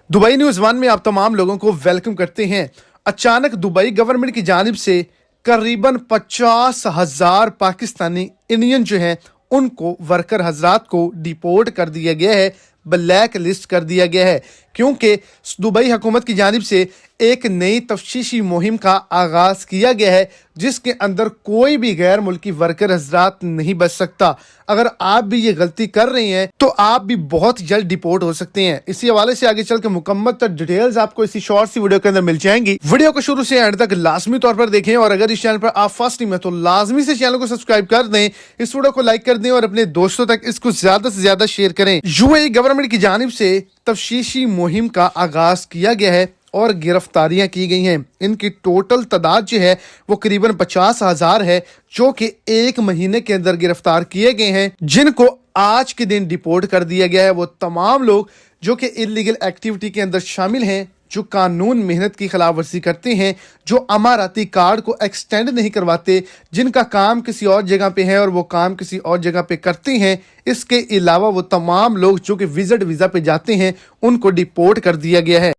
Dubai news one में आप तमाम लोगों को वेलकम करते हैं। अचानक दुबई गवर्नमेंट की जानिब से करीबन 50,000 पाकिस्तानी इंडियन जो हैं उनको वर्कर हजरात को डिपोर्ट कर दिया गया है, ब्लैक लिस्ट कर दिया गया है, क्योंकि दुबई हुकूमत की जानिब से एक नई तफ्तीशी मुहिम का आगाज़ किया गया है जिसके अंदर कोई भी गैर मुल्की वर्कर हजरात नहीं बच सकता। अगर आप भी ये गलती कर रहे हैं तो आप भी बहुत जल्द डिपोर्ट हो सकते हैं। इसी हवाले से आगे चल के मुकम्मल डिटेल्स आपको इसी शॉर्ट सी वीडियो के अंदर मिल जाएंगी। वीडियो को शुरू से एंड तक लाजमी तौर पर देखें और अगर इस चैनल पर आप फर्स्ट टाइम है तो लाजमी से चैनल को सब्सक्राइब कर दें, इस वीडियो को लाइक कर दें और अपने दोस्तों तक इसको ज्यादा से ज्यादा शेयर करें। यूएई गवर्नमेंट की जानिब से तफ्तीशी मुहिम का आगाज किया गया है और गिरफ्तारियां की गई हैं। इनकी टोटल तादाद जो है वो करीबन 50,000 है, जो कि एक महीने के अंदर गिरफ्तार किए गए हैं, जिनको आज के दिन डिपोर्ट कर दिया गया है। वो तमाम लोग जो कि इलीगल एक्टिविटी के अंदर शामिल हैं, जो कानून मेहनत की खिलाफ वर्जी करते हैं, जो अमाराती कार्ड को एक्सटेंड नहीं करवाते, जिनका काम किसी और जगह पे है और वो काम किसी और जगह पे करते हैं। इसके अलावा वो तमाम लोग जो कि विजिट वीज़ा पे जाते हैं उनको डिपोर्ट कर दिया गया है।